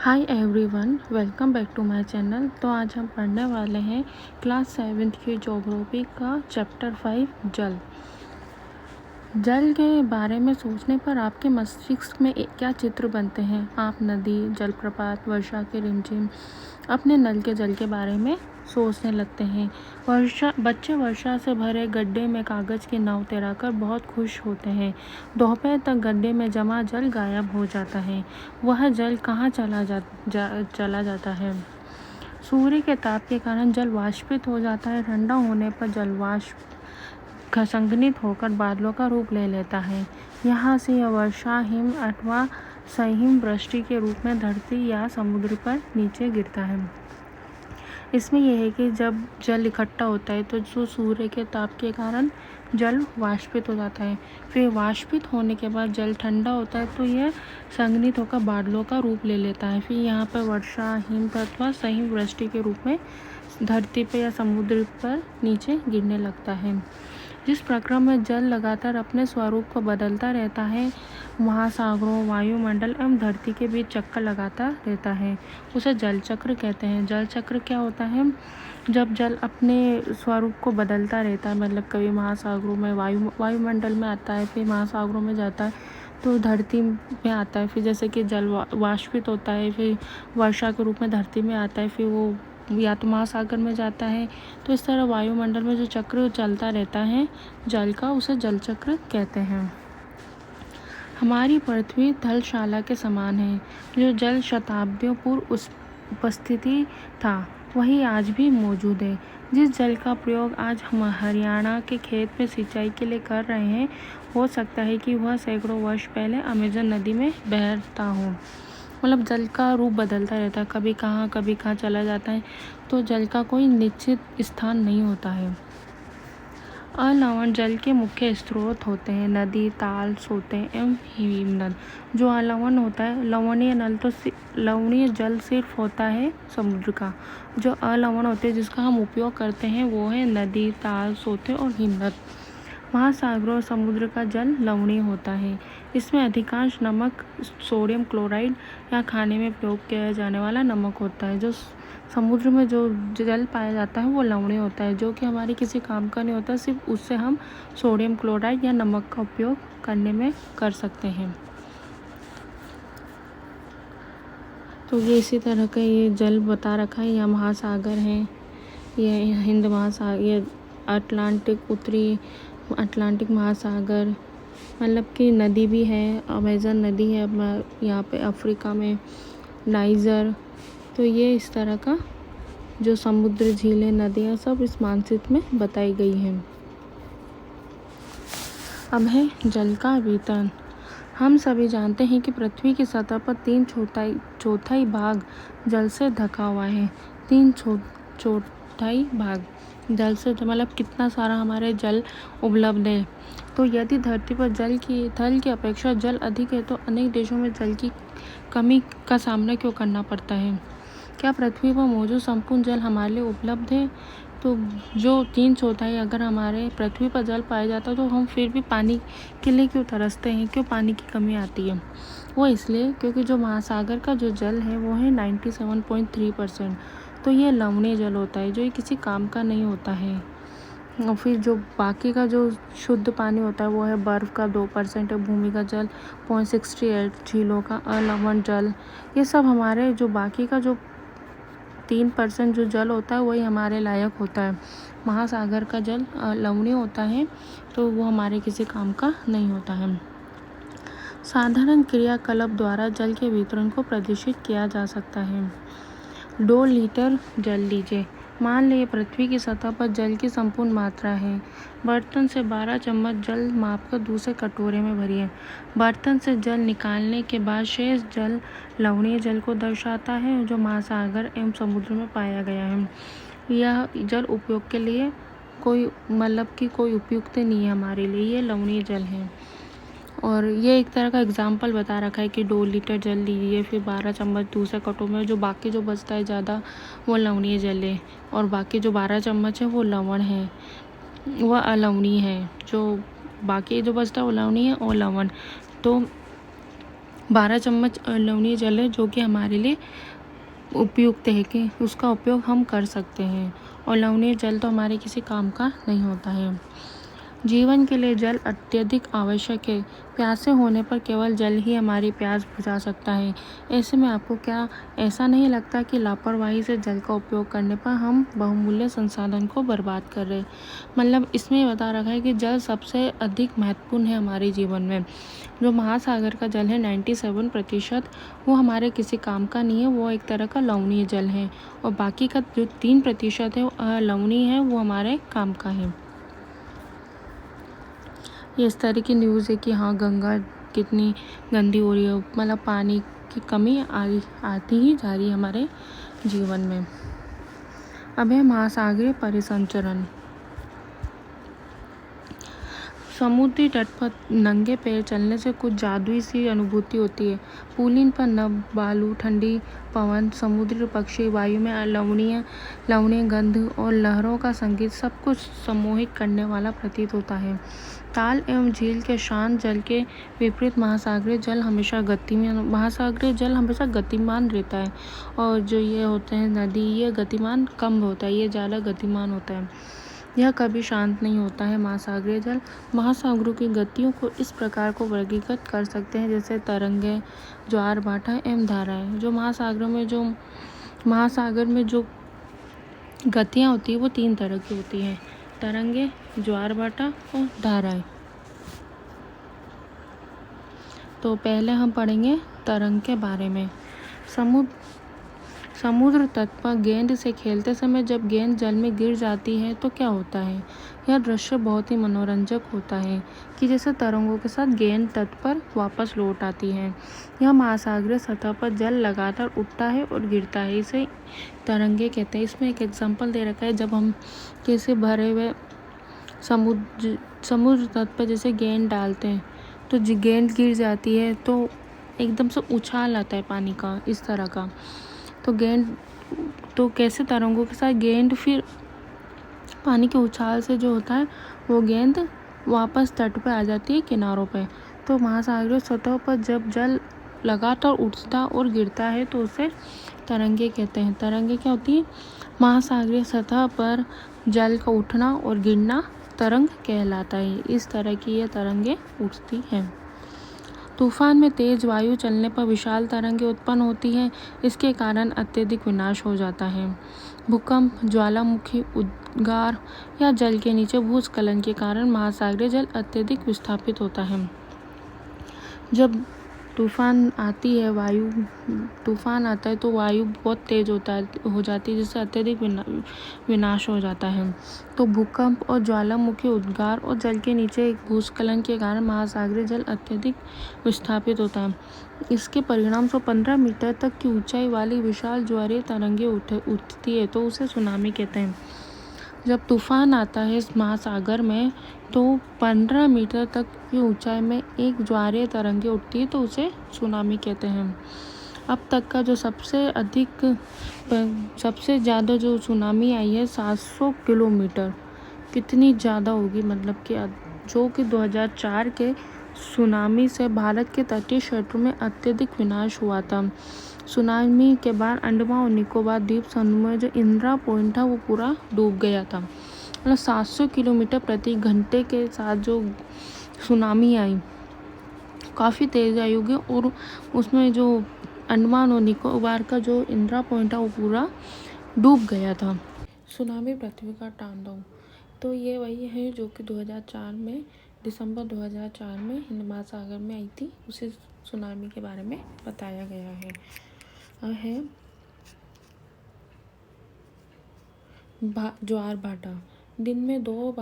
Hi everyone, welcome back to my channel. तो आज हम पढ़ने वाले हैं क्लास 7th की ज्योग्राफी का चैप्टर 5 जल। जल के बारे में सोचने पर आपके मस्तिष्क में क्या चित्र बनते हैं? आप नदी, जलप्रपात, वर्षा के रिमझिम, अपने नल के जल के बारे में सोचने लगते हैं। बच्चे वर्षा से भरे गड्ढे में कागज़ की नाव तैराकर बहुत खुश होते हैं। दोपहर तक गड्ढे में जमा जल गायब हो जाता है। वह जल कहाँ चला जाता है? सूर्य के ताप के कारण जल वाष्पित हो जाता है। ठंडा होने पर जल वाष्प संघनित होकर बादलों का रूप ले लेता है। यहाँ से यह वर्षा, हिम अथवा सहिम वृष्टि के रूप में धरती या समुद्र पर नीचे गिरता है। इसमें यह है कि जब जल इकट्ठा होता है तो जो सूर्य के ताप के कारण जल वाष्पित हो जाता है। फिर वाष्पित होने के बाद जल ठंडा होता है तो यह संघनित होकर बादलों का रूप ले लेता है। फिर यहाँ पर वर्षा, हिम अथवा सहिम वृष्टि के रूप में धरती पर या समुद्र पर नीचे गिरने लगता है। जिस प्रक्रिया में जल लगातार अपने स्वरूप को बदलता रहता है, महासागरों, वायुमंडल एवं धरती के बीच चक्कर लगाता रहता है, उसे जल चक्र कहते हैं। जल चक्र क्या होता है? जब जल अपने स्वरूप को बदलता रहता है, मतलब कभी महासागरों में वायुमंडल में आता है, फिर महासागरों में जाता है, तो धरती में आता है। फिर जैसे कि जल वाष्पित होता है, फिर वर्षा के रूप में धरती में आता है, फिर वो या तो महासागर में जाता है। तो इस तरह वायुमंडल में जो चक्र चलता रहता है जल का, उसे जल चक्र कहते हैं। हमारी पृथ्वी धर्मशाला के समान है। जो जल शताब्दियों पूर्व उपस्थिति था वही आज भी मौजूद है। जिस जल का प्रयोग आज हम हरियाणा के खेत में सिंचाई के लिए कर रहे हैं, हो सकता है कि वह सैकड़ों वर्ष पहले अमेज़न नदी में बहता हो। मतलब जल का रूप बदलता रहता है, कभी कहाँ चला जाता है, तो जल का कोई निश्चित स्थान नहीं होता है। अलवण जल के मुख्य स्रोत होते हैं नदी, ताल, सोते एवं हिमनद। जो अलवण होता है, लवणीय जल सिर्फ होता है समुद्र का। जो अलवण होते हैं जिसका हम उपयोग करते हैं वो है नदी, ताल, सोते और हिमनद। महासागरों और समुद्र का जल लवणीय होता है। इसमें अधिकांश नमक सोडियम क्लोराइड या खाने में प्रयोग किया जाने वाला नमक होता है। जो समुद्र में जो जल पाया जाता है वो लवणीय होता है, जो कि हमारे किसी काम का नहीं होता, सिर्फ उससे हम सोडियम क्लोराइड या नमक का उपयोग करने में कर सकते हैं। तो ये इसी तरह का ये जल बता रखा है। यह महासागर हैं, ये हिंद महासागर, ये उत्तरी अटलांटिक महासागर, मतलब कि नदी भी है, अमेज़न नदी है यहाँ पे अफ्रीका में, नाइजर। तो ये इस तरह का जो समुद्र, झीलें, नदियाँ सब इस मानचित्र में बताई गई हैं। अब है जल का वितरण। हम सभी जानते हैं कि पृथ्वी की सतह पर 3/4 भाग जल से ढका हुआ है। 3/4 भाग जल से, मतलब कितना सारा हमारे जल उपलब्ध है। तो यदि धरती पर थल की अपेक्षा जल अधिक है तो अनेक देशों में जल की कमी का सामना क्यों करना पड़ता है? क्या पृथ्वी पर मौजूद संपूर्ण जल हमारे लिए उपलब्ध है? तो जो 3/4 अगर हमारे पृथ्वी पर जल पाया जाता तो हम फिर भी पानी के लिए क्यों तरसते हैं, क्यों पानी की कमी आती है? वो इसलिए क्योंकि जो महासागर का जो जल है वो है 97.3%। तो ये लवणीय जल होता है, जो ये किसी काम का नहीं होता है। और फिर जो बाकी का जो शुद्ध पानी होता है वो है बर्फ़ का 2% है, भूमि का जल 0.68, झीलों का अलवण जल। ये सब हमारे जो बाकी का जो 3% जो जल होता है वही हमारे लायक होता है। महासागर का जल लवणीय होता है, तो वो हमारे किसी काम का नहीं होता है। साधारण क्रियाकलाप द्वारा जल के वितरण को प्रदर्शित किया जा सकता है। 2 लीटर जल लीजिए। मान लीजिए पृथ्वी की सतह पर जल की संपूर्ण मात्रा है। बर्तन से 12 चम्मच जल मापकर दूसरे कटोरे में भरिए। बर्तन से जल निकालने के बाद शेष जल लवणीय जल को दर्शाता है, जो महासागर एवं समुद्र में पाया गया है। यह जल उपयोग के लिए कोई उपयुक्त नहीं है हमारे लिए, ये लवणीय जल है। और ये एक तरह का एग्जाम्पल बता रखा है कि 2 लीटर जल लीजिए, फिर 12 चम्मच दूसरे कटोरे में, जो बाकी जो बचता है ज़्यादा वो लवणीय जल है, और बाकी जो 12 चम्मच है वो लवण है, वह अलवणीय है। जो बाकी जो बचता है वो लवणीय है और लवण। तो 12 चम्मच लवणीय जल है जो कि हमारे लिए उपयुक्त है कि उसका उपयोग हम कर सकते हैं, और लवणीय जल तो हमारे किसी काम का नहीं होता है। जीवन के लिए जल अत्यधिक आवश्यक है। प्यासे होने पर केवल जल ही हमारी प्यास बुझा सकता है। ऐसे में आपको क्या ऐसा नहीं लगता कि लापरवाही से जल का उपयोग करने पर हम बहुमूल्य संसाधन को बर्बाद कर रहे हैं? मतलब इसमें ये बता रखा है कि जल सबसे अधिक महत्वपूर्ण है हमारे जीवन में। जो महासागर का जल है 97%, वो हमारे किसी काम का नहीं है, वो एक तरह का लवणीय जल है, और बाकी का जो 3% है वो अलवणीय है, वो हमारे काम का है। ये इस तरह की न्यूज़ है कि हाँ, गंगा कितनी गंदी हो रही है, मतलब पानी की कमी आती ही जा रही है हमारे जीवन में। अब है महासागरीय परिसंचरण। समुद्री तट पर नंगे पैर चलने से कुछ जादुई सी अनुभूति होती है। पुलिन पर नभ, बालू, ठंडी पवन, समुद्री पक्षी, वायु में लवणीय गंध और लहरों का संगीत सब कुछ सम्मोहित करने वाला प्रतीत होता है। ताल एवं झील के शांत जल के विपरीत महासागरीय जल हमेशा गतिमान रहता है, और जो ये होते हैं नदी, ये गतिमान कम होता है, ये ज़्यादा गतिमान होता है, यह कभी शांत नहीं होता है। महासागरीय जल महासागरों की गतियों को इस प्रकार को वर्गीकृत कर सकते हैं जैसे तरंगें, ज्वार भाटा एवं धाराएं। जो महासागर में जो गतियाँ होती है वो 3 तरह की होती हैं: तरंगे, ज्वार भाटा और धाराएं। तो पहले हम पढ़ेंगे तरंग के बारे में। समुद्र तट पर गेंद से खेलते समय जब गेंद जल में गिर जाती है तो क्या होता है? यह दृश्य बहुत ही मनोरंजक होता है कि जैसे तरंगों के साथ गेंद तट पर वापस लौट आती है। यह महासागरीय सतह पर जल लगातार उठता है और गिरता है, इसे तरंगे कहते हैं। इसमें एक एग्जांपल दे रखा है, जब हम किसी भरे हुए समुद्र तट पर जैसे गेंद डालते हैं तो गेंद गिर जाती है तो एकदम से उछाल आता है पानी का, इस तरह का। तो कैसे तरंगों के साथ गेंद फिर पानी के उछाल से जो होता है वो गेंद वापस तट पे आ जाती है, किनारों पे। तो महासागरीय सतह पर जब जल लगातार उठता और गिरता है तो उसे तरंगे कहते हैं। तरंगे क्या होती है? महासागरीय सतह पर जल का उठना और गिरना तरंग कहलाता है। इस तरह की ये तरंगे उठती हैं। तूफान में तेज वायु चलने पर विशाल तरंगें उत्पन्न होती हैं। इसके कारण अत्यधिक विनाश हो जाता है। भूकंप, ज्वालामुखी, उद्गार या जल के नीचे भूस्खलन के कारण महासागरीय जल अत्यधिक विस्थापित होता है। जब तूफान आता है तो वायु बहुत तेज हो जाती है, जिससे अत्यधिक विनाश हो जाता है। तो भूकंप और ज्वालामुखी, उद्गार और जल के नीचे एक भूस्खलन के कारण महासागरीय जल अत्यधिक विस्थापित होता है। इसके परिणाम 15 मीटर तक की ऊंचाई वाली विशाल ज्वारीय तरंगे उठती है, तो उसे सुनामी कहते हैं। जब तूफान आता है इस महासागर में तो 15 मीटर तक की ऊंचाई में एक ज्वारीय तरंगे उठती है, तो उसे सुनामी कहते हैं। अब तक का जो सबसे ज़्यादा जो सुनामी आई है 700 किलोमीटर, कितनी ज़्यादा होगी, मतलब कि जो कि 2004 के सुनामी से भारत के तटीय क्षेत्रों में अत्यधिक विनाश हुआ था। सुनामी के बाद अंडमान और निकोबार द्वीप समूह में जो इंदिरा पॉइंट था वो पूरा डूब गया था। मतलब 700 किलोमीटर प्रति घंटे के साथ जो सुनामी आई, काफ़ी तेज आई होगी, और उसमें जो अंडमान और निकोबार का जो इंदिरा पॉइंट था वो पूरा डूब गया था। सुनामी पृथ्वी का तांडव, तो ये वही है जो कि 2004 में, दिसंबर 2004 में हिंद महासागर में आई थी। उसी सुनामी के बारे में बताया गया है। ज्वार भाटा। दिन में दो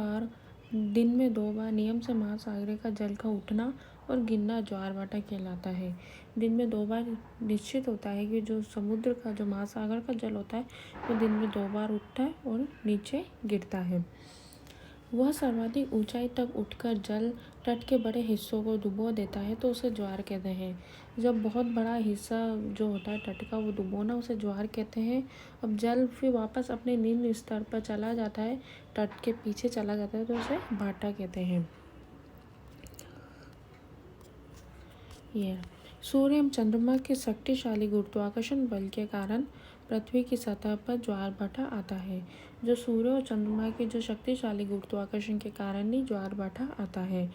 बार नियम से महासागर का जल का उठना और गिरना ज्वार भाटा कहलाता है। दिन में 2 बार निश्चित होता है कि जो समुद्र का जो महासागर का जल होता है वो दिन में 2 बार उठता है और नीचे गिरता है। वह सर्वाधिक ऊंचाई तक उठकर जल तट के बड़े हिस्सों को डुबो देता है, तो उसे ज्वार कहते हैं। जब बहुत बड़ा हिस्सा जो होता है तट का वो डुबोना, उसे ज्वार कहते हैं। अब जल फिर वापस अपने निम्न स्तर पर चला जाता है, तट के पीछे चला जाता है, तो उसे भाटा कहते हैं। सूर्य एवं चंद्रमा के शक्तिशाली गुरुत्वाकर्षण बल के कारण पृथ्वी की सतह पर ज्वार भाटा आता है। जो सूर्य और चंद्रमा के जो शक्तिशाली गुरुत्वाकर्षण के कारण ही ज्वार भाटा आता है।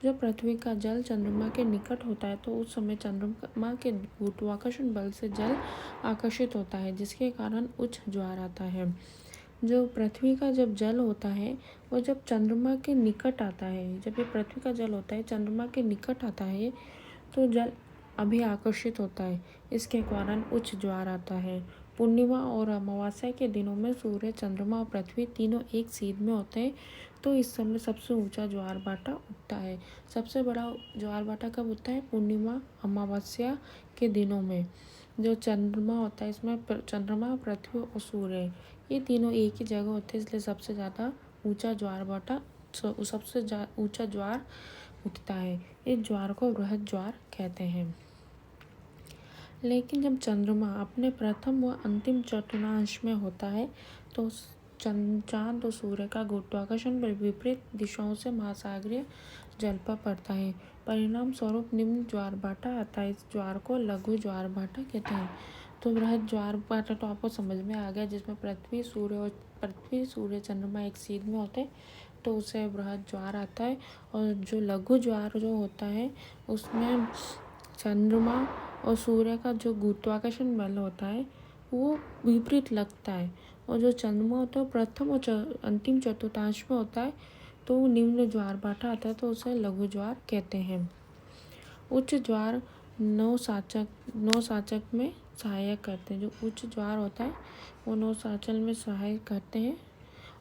जब पृथ्वी का जल चंद्रमा के निकट होता है तो उस समय चंद्रमा के गुरुत्वाकर्षण बल से जल आकर्षित होता है, जिसके कारण उच्च ज्वार आता है। जो पृथ्वी का जब जल होता है वो जब चंद्रमा के निकट आता है, जब ये पृथ्वी का जल होता है चंद्रमा के निकट आता है तो जल अभी आकर्षित होता है, इसके कारण उच्च ज्वार आता है। पूर्णिमा और अमावस्या के दिनों में सूर्य, चंद्रमा और पृथ्वी तीनों एक सीध में होते हैं, तो इस समय सबसे ऊंचा ज्वार भाटा उठता है। सबसे बड़ा ज्वार भाटा कब उठता है? पूर्णिमा, अमावस्या के दिनों में। जो चंद्रमा होता है इसमें चंद्रमा, पृथ्वी और सूर्य ये तीनों एक ही जगह होते हैं, इसलिए सबसे ज़्यादा ऊंचा ज्वार भाटा सबसे ऊंचा ज्वार उठता है। इस ज्वार को बृहद ज्वार कहते हैं। लेकिन जब चंद्रमा अपने प्रथम व अंतिम चतुर्थांश में होता है तो चांद और सूर्य का गुरुत्वाकर्षण बल विपरीत दिशाओं से महासागरीय जल पर पड़ता है। परिणाम स्वरूप निम्न ज्वार भाटा आता है। इस ज्वार को लघु ज्वार भाटा कहते हैं। तो बृहद ज्वार भाटा तो आपको समझ में आ गया, जिसमें पृथ्वी, सूर्य, चंद्रमा एक सीध में होते हैं तो उसे बृहद ज्वार आता है। और जो लघु ज्वार जो होता है उसमें चंद्रमा और सूर्य का जो गुरुत्वाकर्षण बल होता है वो विपरीत लगता है, और जो चंद्रमा होता है प्रथम और अंतिम चतुर्थांश में होता है तो निम्न ज्वार भाटा आता है, तो उसे लघु ज्वार कहते हैं। उच्च ज्वार नौसाचक में सहायक करते हैं। जो उच्च ज्वार होता है वो नौसाचल में सहायक करते हैं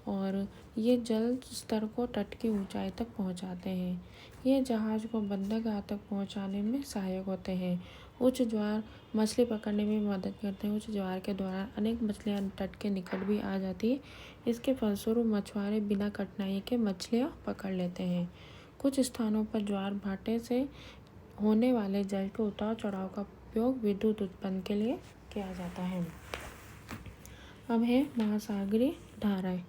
और ये जल स्तर को तट की ऊंचाई तक पहुंचाते हैं। ये जहाज को बंदरगाह तक पहुंचाने में सहायक होते हैं। उच्च ज्वार मछली पकड़ने में मदद करते हैं। उच्च ज्वार के दौरान अनेक मछलियां तट के निकट भी आ जाती है। इसके फलस्वरूप मछुआरे बिना कठिनाई के मछलियां पकड़ लेते हैं। कुछ स्थानों पर ज्वार भाटे से होने वाले जल के उतार चढ़ाव का उपयोग विद्युत उत्पन्न के लिए किया जाता है। अब है महासागरीय धाराएं।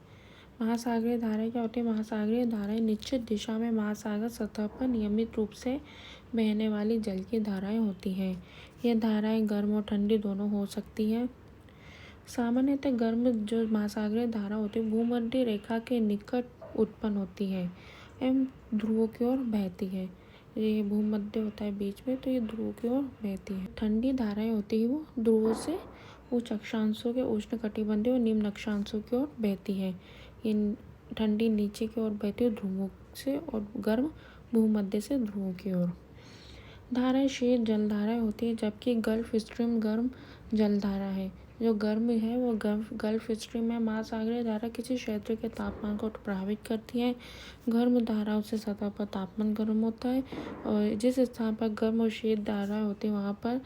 महासागरीय धाराएं क्या होती है? महासागरीय धाराएं निश्चित दिशा में महासागर सतह पर नियमित रूप से बहने वाली जल की धाराएं होती हैं। ये धाराएं गर्म और ठंडी दोनों हो सकती हैं। सामान्यतः गर्म जो महासागरीय धारा होती है भूमध्य रेखा के निकट उत्पन्न होती है एवं ध्रुवों की ओर बहती है। ये भूमध्य होता है बीच में, तो ये ध्रुव की ओर बहती है। ठंडी धाराएं होती है वो ध्रुवों से उच्च अक्षांशों के उष्ण कटिबंधीय और निम्न अक्षांशों की ओर बहती है। ये ठंडी नीचे की ओर बहती है ध्रुवों से, और गर्म भूमध्य से ध्रुवों की ओर। धाराएं शीत जलधाराएं होती है, जबकि गल्फ स्ट्रीम गर्म जलधारा है। जो गर्म है वो गल्फ स्ट्रीम में महासागरीय धारा किसी क्षेत्र के तापमान को प्रभावित करती है। गर्म धाराओं से सतह पर तापमान गर्म होता है, और जिस स्थान पर गर्म और शीत धाराएं होती है वहाँ पर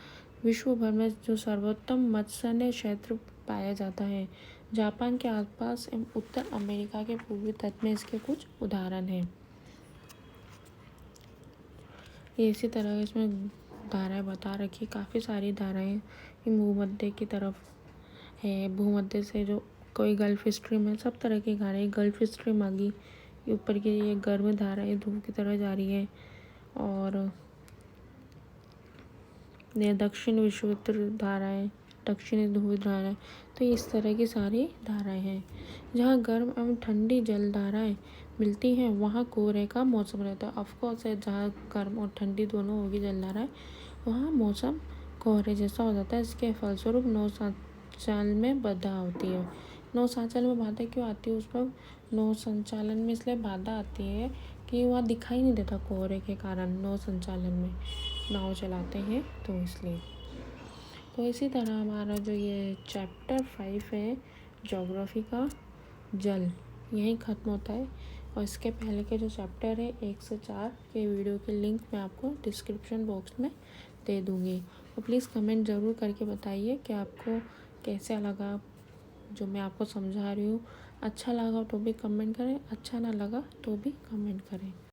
विश्व भर में जो सर्वोत्तम मत्स्यन्य क्षेत्र पाया जाता है। जापान के आसपास एवं उत्तर अमेरिका के पूर्वी तट में इसके कुछ उदाहरण हैं। ये इसी तरह इसमें धाराएं बता रखी, काफ़ी सारी धाराएं भूमध्य की तरफ है। भूमध्य से जो कोई गल्फ स्ट्रीम है, सब तरह की धाराएं। गल्फ स्ट्रीम आ गई, ये ऊपर की ये गर्म धारा है, ध्रुव की तरह जा रही है। और ये दक्षिण विषुवृत्त धाराएं, दक्षिणी ध्रुव धाराएं। तो इस तरह की सारी धाराएं हैं। जहाँ गर्म एवं ठंडी जल धाराएं मिलती हैं वहाँ कोहरे का मौसम रहता है। ऑफकोर्स है, जहाँ गर्म और ठंडी दोनों होगी जल धाराएं वहाँ मौसम कोहरे जैसा हो जाता है। इसके फलस्वरूप नौसंचालन में बाधा होती है। नौसंचालन में बाधा क्यों आती है? उस पर नौ संचालन में इसलिए बाधा आती है कि वहाँ दिखाई नहीं देता कोहरे के कारण। नौ संचालन में नाव चलाते हैं तो इसलिए। तो इसी तरह हमारा जो ये चैप्टर 5 है ज्योग्राफी का जल, यहीं ख़त्म होता है। और इसके पहले के जो चैप्टर है 1 से 4 के वीडियो के लिंक मैं आपको डिस्क्रिप्शन बॉक्स में दे दूँगी। तो प्लीज़ कमेंट ज़रूर करके बताइए कि आपको कैसा लगा जो मैं आपको समझा रही हूँ। अच्छा लगा तो भी कमेंट करें, अच्छा ना लगा तो भी कमेंट करें।